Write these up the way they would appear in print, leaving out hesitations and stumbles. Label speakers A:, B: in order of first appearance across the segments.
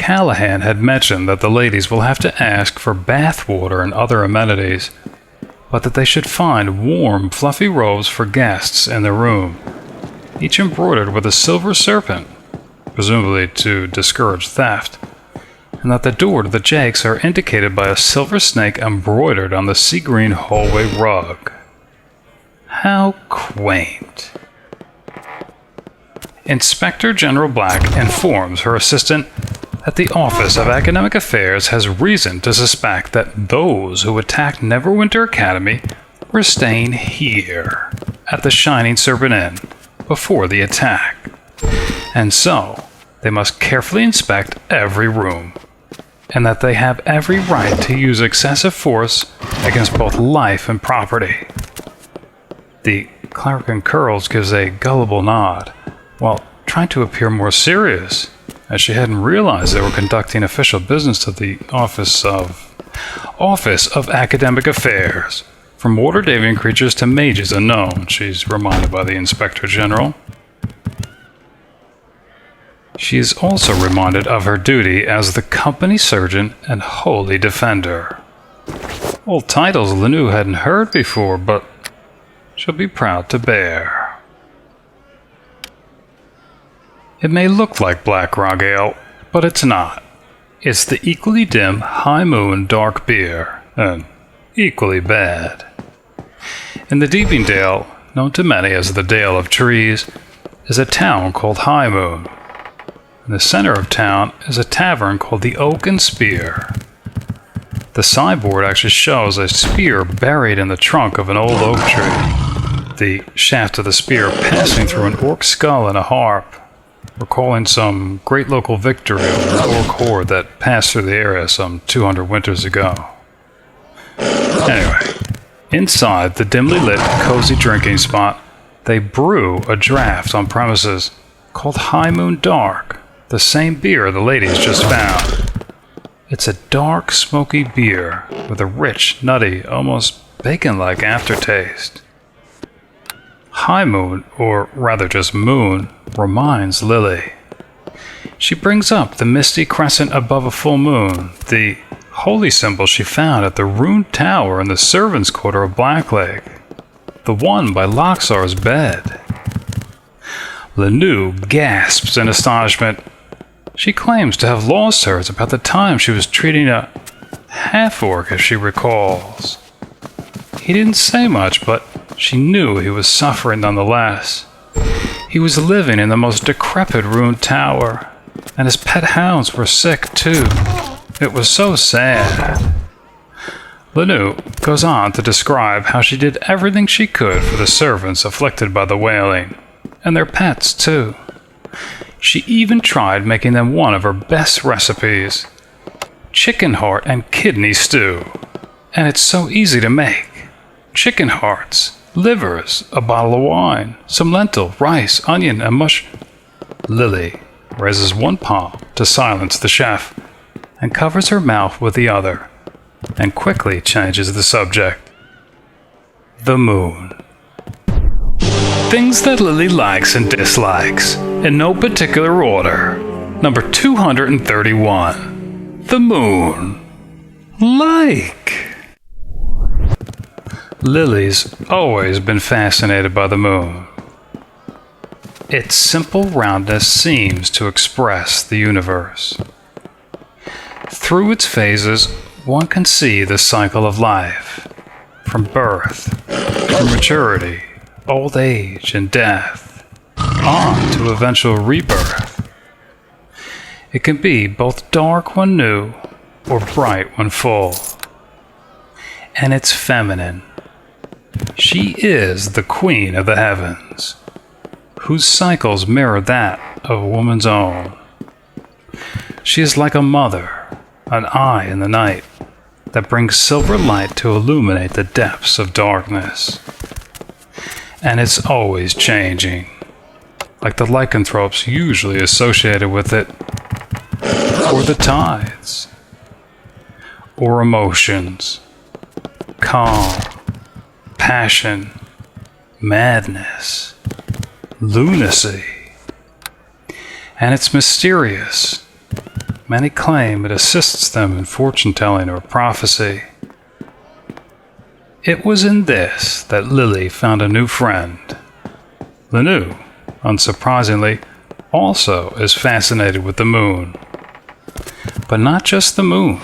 A: Callahan had mentioned that the ladies will have to ask for bath water and other amenities, but that they should find warm, fluffy robes for guests in the room, each embroidered with a silver serpent, presumably to discourage theft, and that the door to the jakes are indicated by a silver snake embroidered on the sea green hallway rug. How quaint. Inspector General Black informs her assistant that the Office of Academic Affairs has reason to suspect that those who attacked Neverwinter Academy were staying here, at the Shining Serpent Inn, before the attack, and so they must carefully inspect every room, and that they have every right to use excessive force against both life and property. The cleric in curls gives a gullible nod, while trying to appear more serious, as she hadn't realized they were conducting official business to the Office of Academic Affairs. From Waterdhavian creatures to mages unknown, she's reminded by the Inspector General. She is also reminded of her duty as the company surgeon and holy defender. Old titles Linu hadn't heard before, but she'll be proud to bear. It may look like black grog ale, but it's not. It's the equally dim Highmoon dark beer, and equally bad. In the Deepingdale, known to many as the Dale of Trees, is a town called Highmoon. In the center of town is a tavern called the Oak and Spear. The signboard actually shows a spear buried in the trunk of an old oak tree, the shaft of the spear passing through an orc skull and a harp, recalling some great local victory over an orc horde that passed through the area some 200 winters ago. Anyway, inside the dimly lit, cozy drinking spot, they brew a draft on premises called Highmoon Dark, the same beer the ladies just found. It's a dark, smoky beer with a rich, nutty, almost bacon-like aftertaste. Highmoon, or rather just moon, reminds Lily. She brings up the misty crescent above a full moon, the holy symbol she found at the ruined tower in the servants' quarter of Blacklake, the one by Loxar's bed. Linu gasps in astonishment. She claims to have lost hers about the time she was treating a half-orc, as she recalls. He didn't say much, but she knew he was suffering nonetheless. He was living in the most decrepit ruined tower, and his pet hounds were sick too. It was so sad. Linu goes on to describe how she did everything she could for the servants afflicted by the wailing, and their pets too. She even tried making them one of her best recipes, chicken heart and kidney stew. And it's so easy to make. Chicken hearts, livers, a bottle of wine, some lentil, rice, onion, and mush. Lily raises one palm to silence the chef and covers her mouth with the other, and quickly changes the subject. The moon. Things that Lily likes and dislikes, in no particular order. Number 231. The moon. Like. Lily's always been fascinated by the moon. Its simple roundness seems to express the universe. Through its phases, one can see the cycle of life, from birth, through maturity, old age, and death, on to eventual rebirth. It can be both dark when new, or bright when full. And it's feminine. She is the queen of the heavens, whose cycles mirror that of a woman's own. She is like a mother, an eye in the night, that brings silver light to illuminate the depths of darkness. And it's always changing, like the lycanthropes usually associated with it, or the tides, or emotions, calm, passion, madness, lunacy. And it's mysterious, many claim it assists them in fortune-telling or prophecy. It was in this that Lily found a new friend. Linu, unsurprisingly, also is fascinated with the moon. But not just the moon,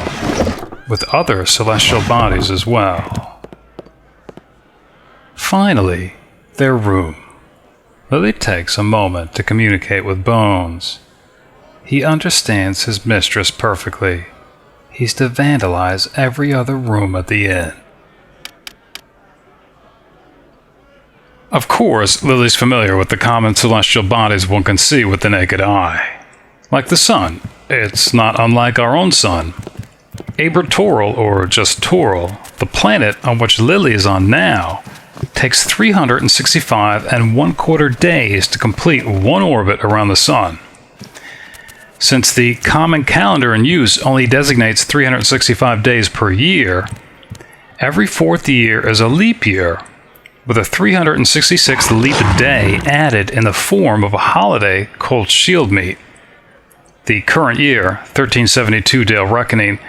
A: with other celestial bodies as well. Finally, their room. Lily takes a moment to communicate with Bones. He understands his mistress perfectly. He's to vandalize every other room at the inn. Of course, Lily's familiar with the common celestial bodies one can see with the naked eye. Like the sun, it's not unlike our own sun. Abeir-Toril, or just Toril, the planet on which Lily is on now, takes 365 1/4 days to complete one orbit around the sun. Since the common calendar in use only designates 365 days per year, every fourth year is a leap year, with a 366th leap day added in the form of a holiday called Shieldmeet. The current year, 1372 Dale Reckoning,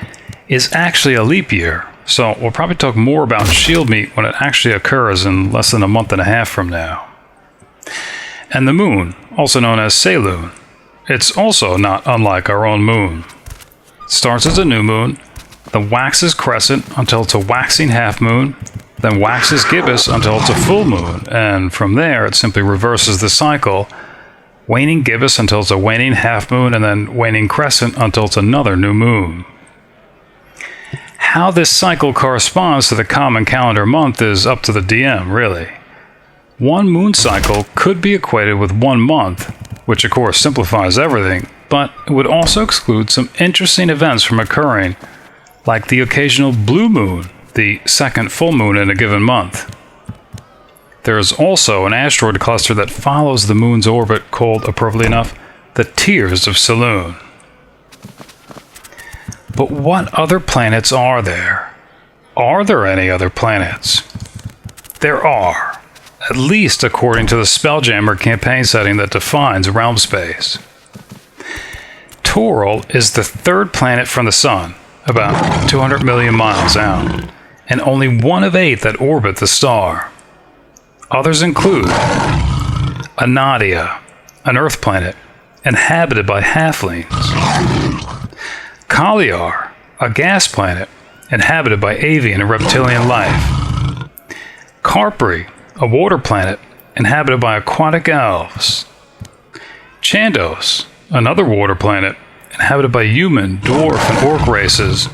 A: is actually a leap year, so we'll probably talk more about Shieldmeet when it actually occurs in less than a month and a half from now. And the moon, also known as Selune, it's also not unlike our own moon. It starts as a new moon, then waxes crescent until it's a waxing half moon, then waxes gibbous until it's a full moon, and from there it simply reverses the cycle, waning gibbous until it's a waning half moon, and then waning crescent until it's another new moon. How this cycle corresponds to the common calendar month is up to the DM, really. One moon cycle could be equated with 1 month, which of course simplifies everything, but it would also exclude some interesting events from occurring, like the occasional blue moon, the second full moon in a given month. There is also an asteroid cluster that follows the moon's orbit called, appropriately enough, the Tears of Selune. But what other planets are there? Are there any other planets? There are, at least according to the Spelljammer campaign setting that defines Realmspace. Toril is the third planet from the Sun, about 200 million miles out, and only one of 8 that orbit the star. Others include Anadia, an Earth planet, inhabited by halflings. Coliar, a gas planet, inhabited by avian and reptilian life. Karpri, a water planet, inhabited by aquatic elves. Chandos, another water planet, inhabited by human, dwarf, and orc races.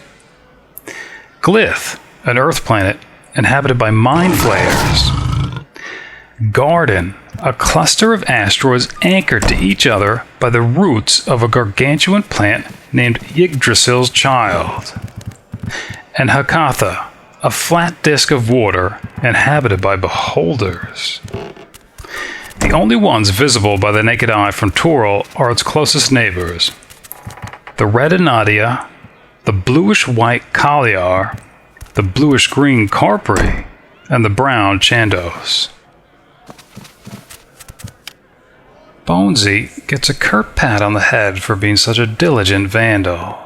A: Glyth, an Earth planet, inhabited by mind flayers. Garden, a cluster of asteroids anchored to each other by the roots of a gargantuan plant named Yggdrasil's Child. And Hakatha, a flat disk of water inhabited by beholders. The only ones visible by the naked eye from Toril are its closest neighbors, the red Anadia, the bluish-white Coliar, the bluish-green Karpri, and the brown Chandos. Bonesy gets a curt pat on the head for being such a diligent vandal,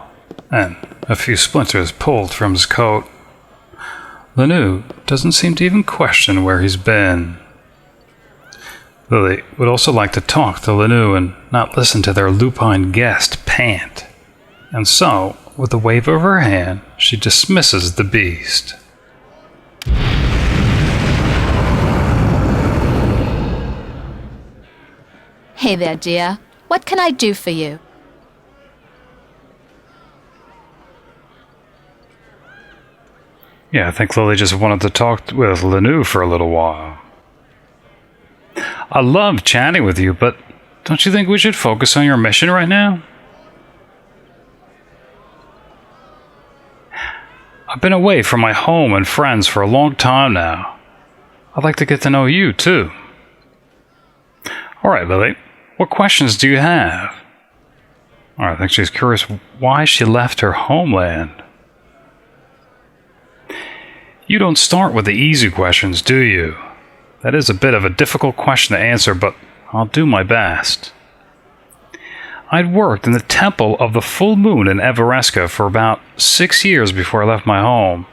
A: and a few splinters pulled from his coat. Linu doesn't seem to even question where he's been. Lily would also like to talk to Linu and not listen to their lupine guest pant, and so, with a wave of her hand, she dismisses the beast.
B: Hey there, dear. What can I do for you?
A: Yeah, I think Lily just wanted to talk with Linu for a little while. I love chatting with you, but don't you think we should focus on your mission right now? I've been away from my home and friends for a long time now. I'd like to get to know you, too. All right, Lily. What questions do you have? I think she's curious why she left her homeland. You don't start with the easy questions, do you? That is a bit of a difficult question to answer, but I'll do my best. I'd worked in the Temple of the Full Moon in Everesca for about 6 years before I left my home.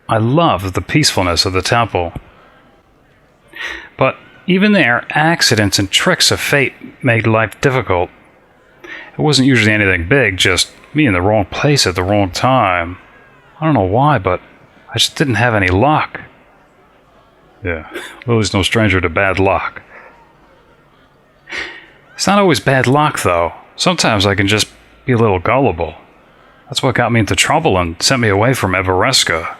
A: I loved the peacefulness of the temple. But even there, accidents and tricks of fate made life difficult. It wasn't usually anything big, just me in the wrong place at the wrong time. I don't know why, but I just didn't have any luck. Yeah, Lily's no stranger to bad luck. It's not always bad luck, though. Sometimes I can just be a little gullible. That's what got me into trouble and sent me away from Everesca.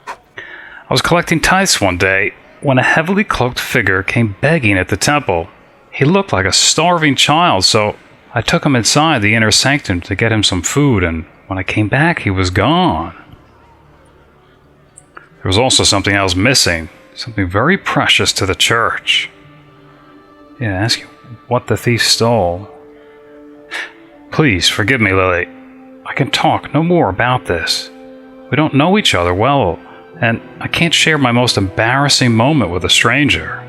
A: I was collecting tithes one day when a heavily cloaked figure came begging at the temple. He looked like a starving child, so I took him inside the inner sanctum to get him some food, and when I came back, he was gone. There was also something else missing, something very precious to the church. Yeah, ask you what the thief stole. Please forgive me, Lily. I can talk no more about this. We don't know each other well, and I can't share my most embarrassing moment with a stranger.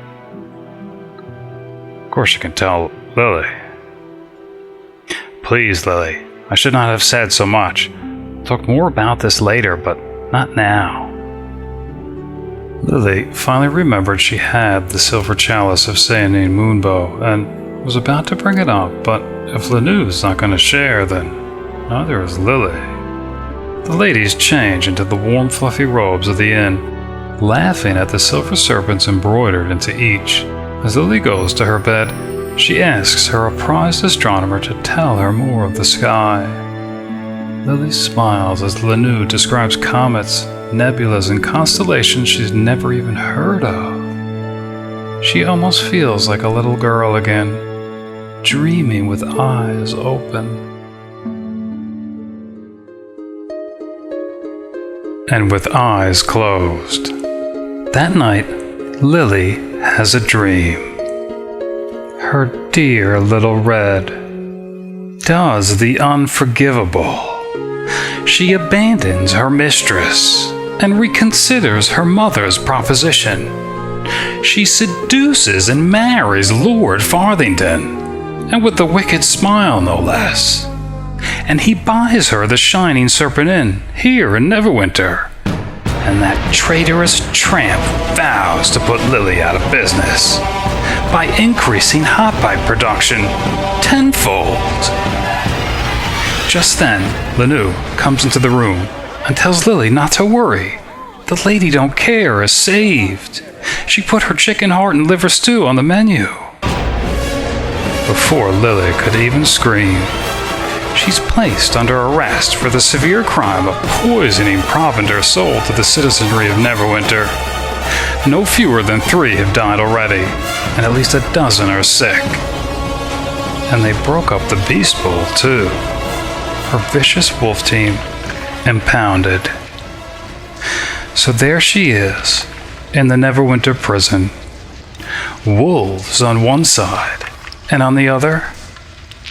A: Of course you can tell Lily. Please, Lily, I should not have said so much. I'll talk more about this later, but not now. Lily finally remembered she had the silver chalice of Sehanine Moonbow, and was about to bring it up, but if Linu's not going to share, then neither is Lily. The ladies change into the warm, fluffy robes of the inn, laughing at the silver serpents embroidered into each. As Lily goes to her bed, she asks her apprised astronomer to tell her more of the sky. Lily smiles as Linu describes comets, nebulas, and constellations she's never even heard of. She almost feels like a little girl again, dreaming with eyes open. And with eyes closed. That night, Lily has a dream. Her dear little Red does the unforgivable. She abandons her mistress and reconsiders her mother's proposition. She seduces and marries Lord Farthingdon, and with a wicked smile no less. And he buys her the Shining Serpent Inn here in Neverwinter. And that traitorous tramp vows to put Lily out of business by increasing hotbite production tenfold. Just then, Linu comes into the room and tells Lily not to worry. The lady don't care is saved. She put her chicken heart and liver stew on the menu. Before Lily could even scream, she's placed under arrest for the severe crime of poisoning provender sold to the citizenry of Neverwinter. No fewer than 3 have died already, and at least a dozen are sick. And they broke up the Beast Bowl, too. Her vicious wolf team impounded. So there she is, in the Neverwinter prison. Wolves on one side, and on the other,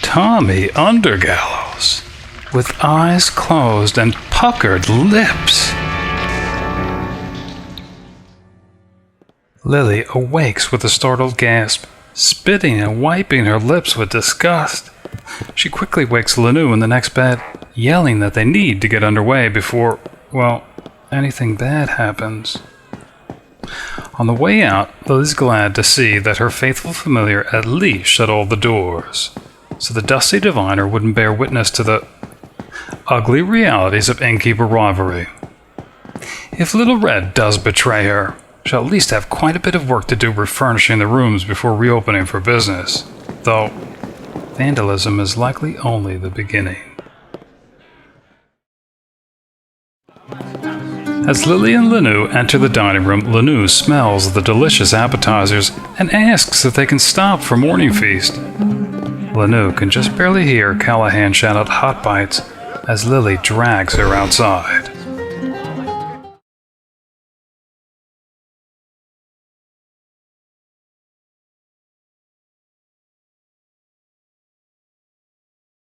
A: Tomi Undergallows, with eyes closed and puckered lips. Lily awakes with a startled gasp, spitting and wiping her lips with disgust. She quickly wakes Linu in the next bed, yelling that they need to get underway before, well, anything bad happens. On the way out, Lily's glad to see that her faithful familiar at least shut all the doors, so the dusty diviner wouldn't bear witness to the ugly realities of innkeeper rivalry. If Little Red does betray her, she'll at least have quite a bit of work to do refurnishing the rooms before reopening for business, though vandalism is likely only the beginning. As Lily and Linu enter the dining room, Linu smells the delicious appetizers and asks if they can stop for morning feast. Linu can just barely hear Callahan shout out hot bites as Lily drags her outside.